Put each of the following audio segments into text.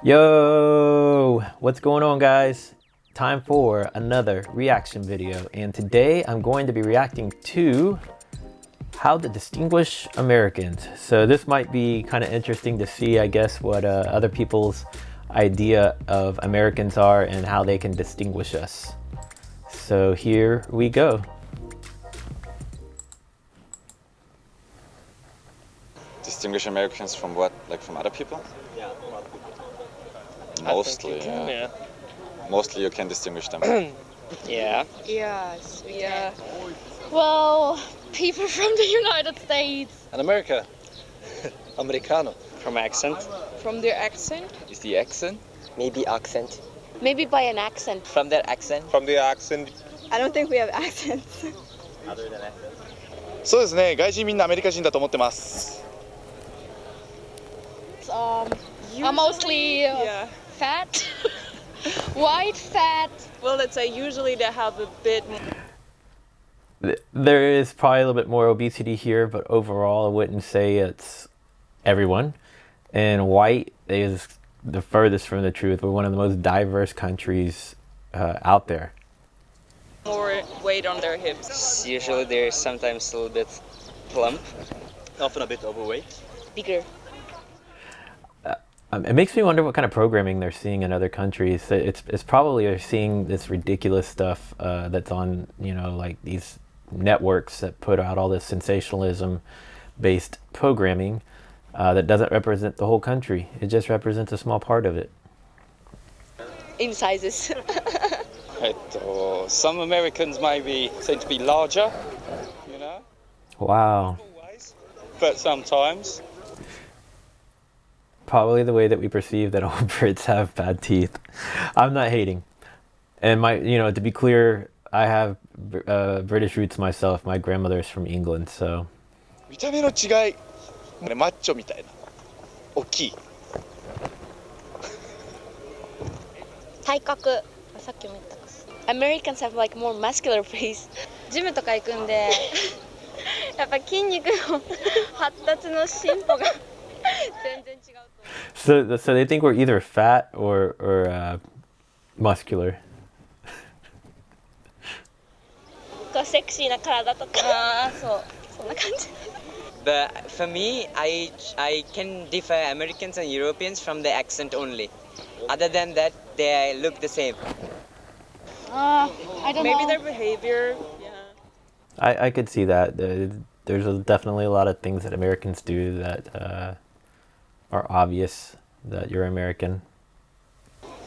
Yo, what's going on, guys? Time for another reaction video, and today I'm going to be reacting to how to distinguish Americans. So this might be kind of interesting to see, I guess, what other people's idea of Americans are and how they can distinguish us. So here we go. Distinguish Americans from what? Like from other people? Yeah, from other people. Mostly, Yeah. Mostly you can distinguish them. Yeah. Yes, yeah. Well, people from the United States. And America. Americano. From accent. From their accent? Is the accent? Maybe accent. Maybe by an accent. From their accent? From the accent. I don't think we have accents. Other than accent. そうですね、外人みんなアメリカ人だと思ってます。Are mostly fat. White fat. Well, let's say usually they have a bit. There is probably a little bit more obesity here, but overall I wouldn't say it's everyone. And white is the furthest from the truth. We're one of the most diverse countries out there. More weight on their hips. Usually they're sometimes a little bit plump. Often a bit overweight. Bigger. It makes me wonder what kind of programming they're seeing in other countries. It's probably they're seeing this ridiculous stuff that's on, you know, like these networks that put out all this sensationalism-based programming that doesn't represent the whole country. It just represents a small part of it. In sizes. Some Americans might be said to be larger, you know? Wow. Always. But sometimes. Probably the way that we perceive that all Brits have bad teeth. I'm not hating. And to be clear, I have British roots myself. My grandmother is from England, so. 見た目の違い、マッチョみたいな、大きい。体格。さっきも言ったか。Americans have like more muscular face. ジムとか行くんで、やっぱ筋肉の発達の進歩が全然違う。So they think we're either fat or muscular. セクシーな体とか、そうそんな感じ。But for me, I can differ Americans and Europeans from the accent only. Other than that, they look the same. I don't know. Maybe their behavior. Yeah. I could see that. There's definitely a lot of things that Americans do that are obvious that you're American.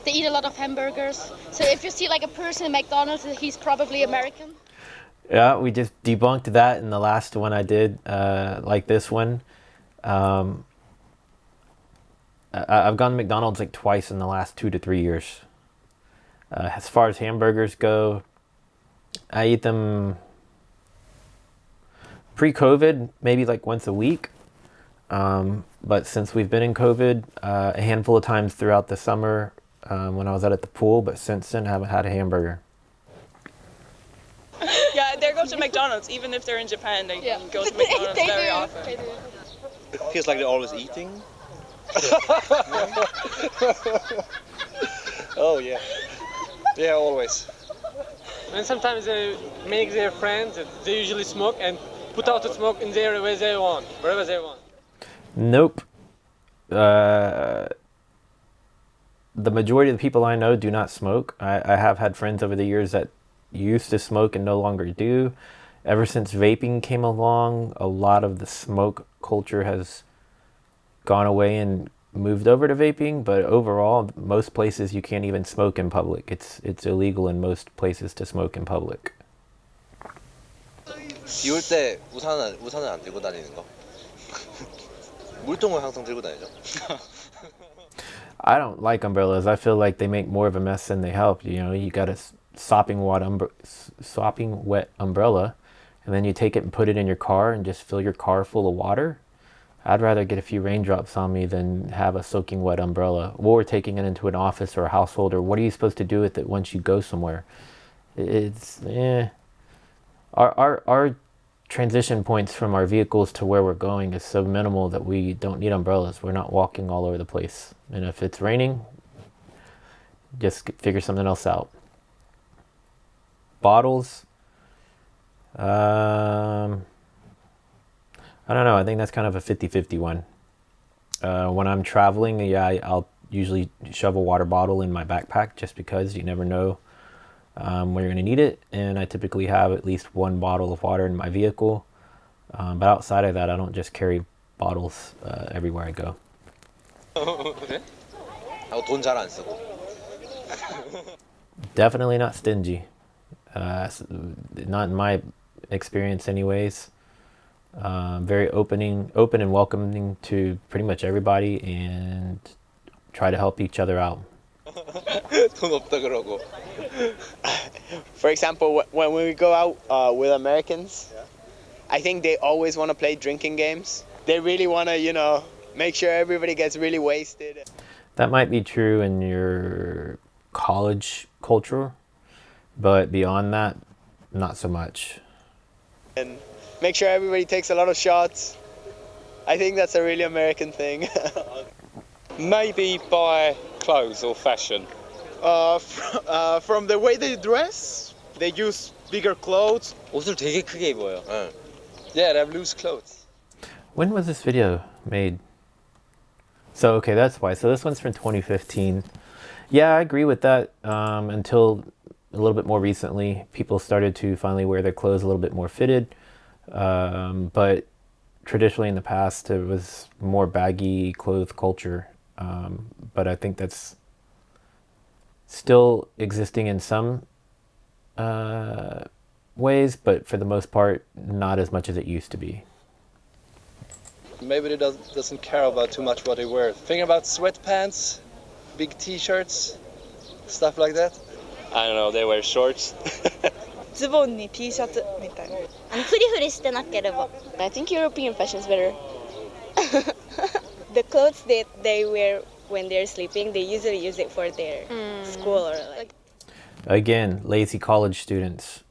They eat a lot of hamburgers. So if you see like a person in McDonald's, he's probably American. Yeah, we just debunked that in the last one I did, like this one. I've gone to McDonald's like twice in the last 2 to 3 years. As far as hamburgers go, I eat them pre-COVID, maybe like once a week. But since we've been in COVID, a handful of times throughout the summer when I was out at the pool, but since then I haven't had a hamburger. Yeah, they go to McDonald's. Even if they're in Japan, they go to McDonald's very often. It feels like they're always eating. Oh yeah. Yeah, always. And sometimes they make their friends, they usually smoke and put out the smoke in there where they want, wherever they want. Nope. The majority of the people I know do not smoke. I have had friends over the years that used to smoke and no longer do. Ever since vaping came along, a lot of the smoke culture has gone away and moved over to vaping, but overall, most places you can't even smoke in public. It's illegal in most places to smoke in public. 비 올 때 우산은 안 들고 다니는 거. 물통을 항상 들고 다니죠. I don't like umbrellas. I feel like they make more of a mess than they help. You know, you got a sopping wet umbrella, and then you take it and put it in your car and just fill your car full of water. I'd rather get a few raindrops on me than have a soaking wet umbrella, or taking it into an office or a household, or what are you supposed to do with it once you go somewhere? It's, our transition points from our vehicles to where we're going is so minimal that we don't need umbrellas. We're not walking all over the place. And if it's raining, just figure something else out. Bottles, I don't know. I think that's kind of a 50-50 one. When I'm traveling, yeah, I'll usually shove a water bottle in my backpack just because you never know when you're going to need it. And I typically have at least one bottle of water in my vehicle. But outside of that, I don't just carry bottles everywhere I go. 돈 잘 안 쓰고. Definitely not stingy. Not in my experience anyways. Very open and welcoming to pretty much everybody, and try to help each other out. 돈 없다 그러고. For example, when we go out with Americans, I think they always want to play drinking games. They really want to, make sure everybody gets really wasted. That might be true in your college culture, but beyond that, not so much. And make sure everybody takes a lot of shots. I think that's a really American thing. Maybe buy clothes or fashion. From the way they dress, they use bigger clothes. 옷을 되게 크게 입어요. Yeah, they have loose clothes. When was this video made? So, okay, that's why. So this one's from 2015. Yeah, I agree with that. Until a little bit more recently, people started to finally wear their clothes a little bit more fitted. But traditionally in the past, it was more baggy clothes culture. But I think that's still existing in some ways, but for the most part, not as much as it used to be. Maybe they doesn't care about too much what they wear. Think about sweatpants, big t-shirts, stuff like that. I don't know, they wear shorts. ズボンに T シャツみたいな。フリフリしてなければ。I think European fashion is better. The clothes that they wear when they're sleeping, they usually use it for their school or like. Again, lazy college students.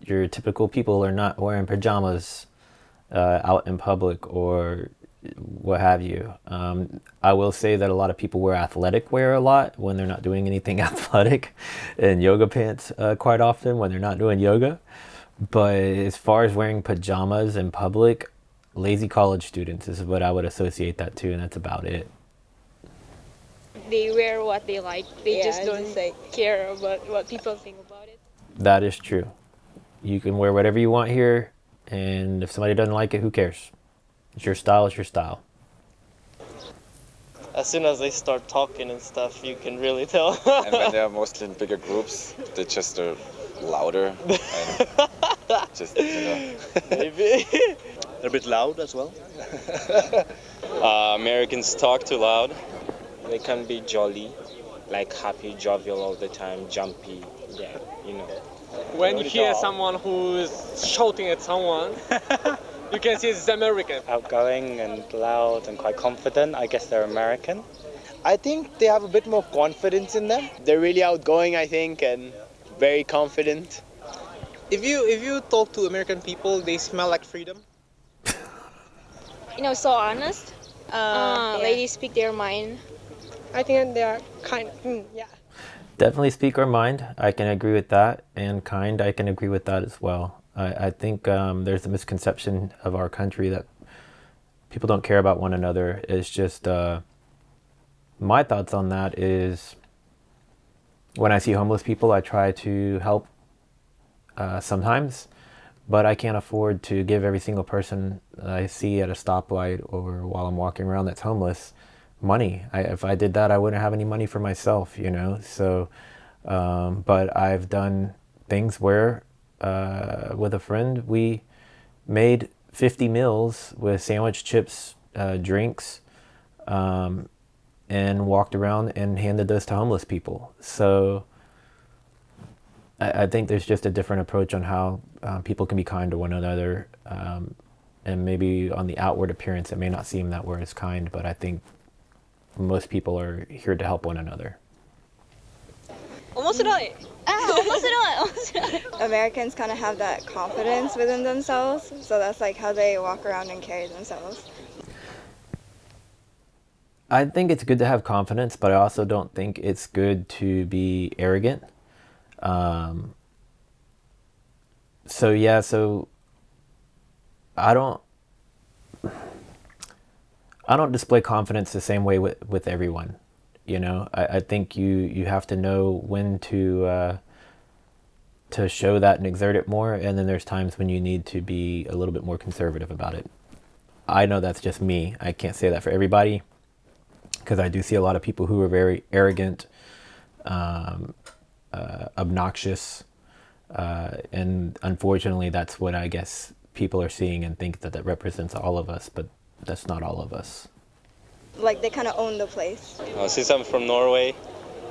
Your typical people are not wearing pajamas out in public or what have you. I will say that a lot of people wear athletic wear a lot when they're not doing anything athletic, and yoga pants quite often when they're not doing yoga. But as far as wearing pajamas in public, lazy college students is what I would associate that to, and that's about it. They wear what they like. They just don't care about what people think about it. That is true. You can wear whatever you want here, and if somebody doesn't like it, who cares? It's your style, it's your style. As soon as they start talking and stuff, you can really tell. And when they're mostly in bigger groups, they just are louder and just, Maybe. They're a bit loud as well. Americans talk too loud. They can be jolly, like happy, jovial all the time, jumpy. Yeah, When you hear someone who is shouting at someone, you can see it's American. Outgoing and loud and quite confident. I guess they're American. I think they have a bit more confidence in them. They're really outgoing, I think, and very confident. If you talk to American people, they smell like freedom. So honest. Ladies speak their mind. I think they are kind. Yeah. Definitely speak our mind. I can agree with that. And kind, I can agree with that as well. I think there's a misconception of our country that people don't care about one another. It's just, my thoughts on that is when I see homeless people, I try to help sometimes, but I can't afford to give every single person I see at a stoplight or while I'm walking around that's homeless money. If I did that, I wouldn't have any money for myself, So, but I've done things where with a friend, we made 50 meals with sandwich, chips, drinks, and walked around and handed those to homeless people. So I think there's just a different approach on how people can be kind to one another. and maybe on the outward appearance it may not seem that we're as kind, but I think most people are here to help one another. 面白い。ああ、面白い、面白い。Americans kind of have that confidence within themselves, so that's like how they walk around and carry themselves. I think it's good to have confidence, but I also don't think it's good to be arrogant. So yeah, so I don't display confidence the same way with everyone. You know, I think you have to know when to show that and exert it more, and then there's times when you need to be a little bit more conservative about it. I know that's just me. I can't say that for everybody, because I do see a lot of people who are very arrogant, obnoxious, and unfortunately that's what I guess people are seeing and think that represents all of us, but that's not all of us. Like they kind of own the place. Since I'm from Norway,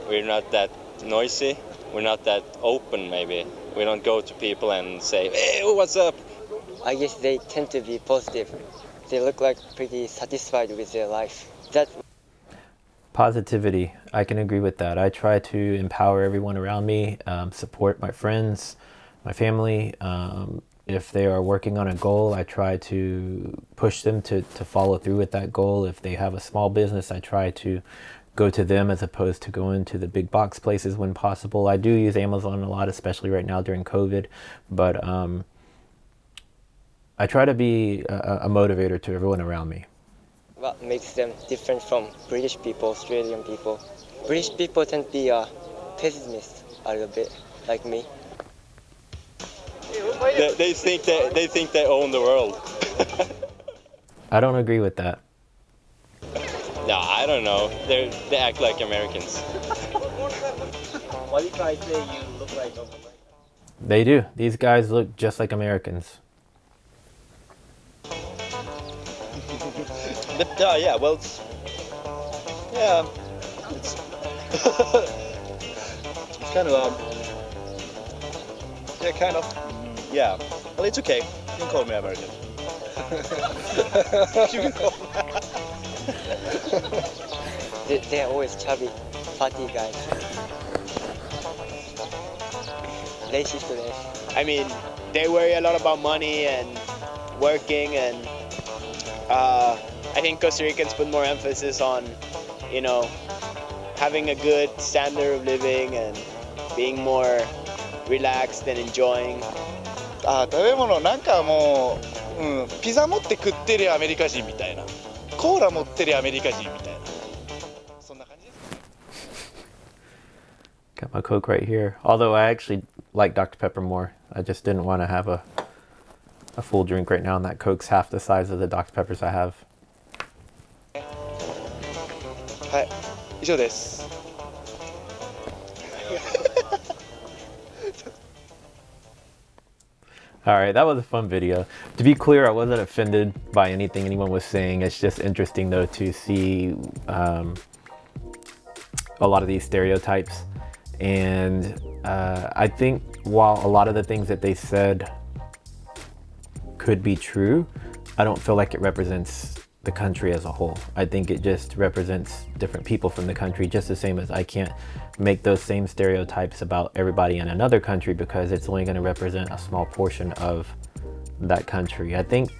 we're not that noisy. We're not that open, maybe. We don't go to people and say, hey, what's up? I guess they tend to be positive. They look like pretty satisfied with their life. That Positivity, I can agree with that. I try to empower everyone around me, support my friends, my family. If they are working on a goal, I try to push them to follow through with that goal. If they have a small business, I try to go to them as opposed to going to the big box places when possible. I do use Amazon a lot, especially right now during COVID, but I try to be a motivator to everyone around me. what makes them different from British people, Australian people. British people tend to be pessimists a little bit, like me. They think they own the world. I don't agree with that. No, I don't know. They act like Americans. Why do you guys say you look like Americans? They do. These guys look just like Americans. Yeah, well, it's it's kind of yeah, kind of, yeah. Well, it's okay. You can call me American. You can call me. They're always chubby, fatty guys. I mean, they worry a lot about money and working, and I think Costa Ricans put more emphasis on, you know, having a good standard of living and being more relaxed and enjoying. 食べ物なんかもう、ピザ持って食ってるアメリカ人みたいな、コーラ持ってるアメリカ人みたいな、そんな感じです。 Got my Coke right here. Although I actually like Dr. Pepper more. I just didn't want to have a full drink right now, and that Coke's half the size of the Dr. Peppers I have. はい、以上です。All right, that was a fun video. To be clear, I wasn't offended by anything anyone was saying. It's just interesting though to see a lot of these stereotypes. And I think while a lot of the things that they said could be true, I don't feel like it represents the country as a whole. I think it just represents different people from the country, just the same as I can't make those same stereotypes about everybody in another country because it's only going to represent a small portion of that country. I think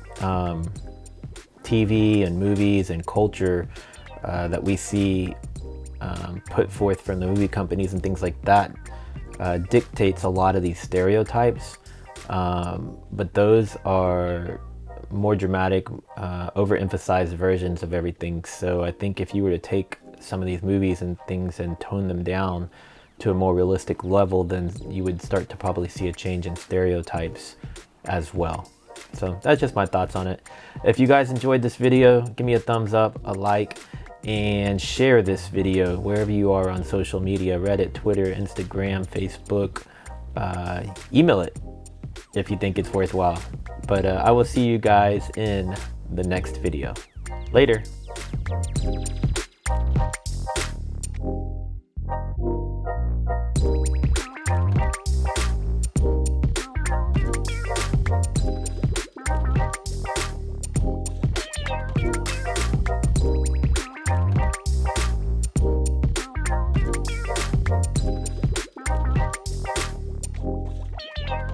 TV and movies and culture that we see put forth from the movie companies and things like that dictates a lot of these stereotypes, but those are more dramatic, overemphasized versions of everything. So I think if you were to take some of these movies and things and tone them down to a more realistic level, then you would start to probably see a change in stereotypes as well. So that's just my thoughts on it. If you guys enjoyed this video, give me a thumbs up, a like, and share this video wherever you are on social media: Reddit, Twitter, Instagram, Facebook. Email it if you think it's worthwhile. But I will see you guys in the next video. Later.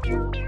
you.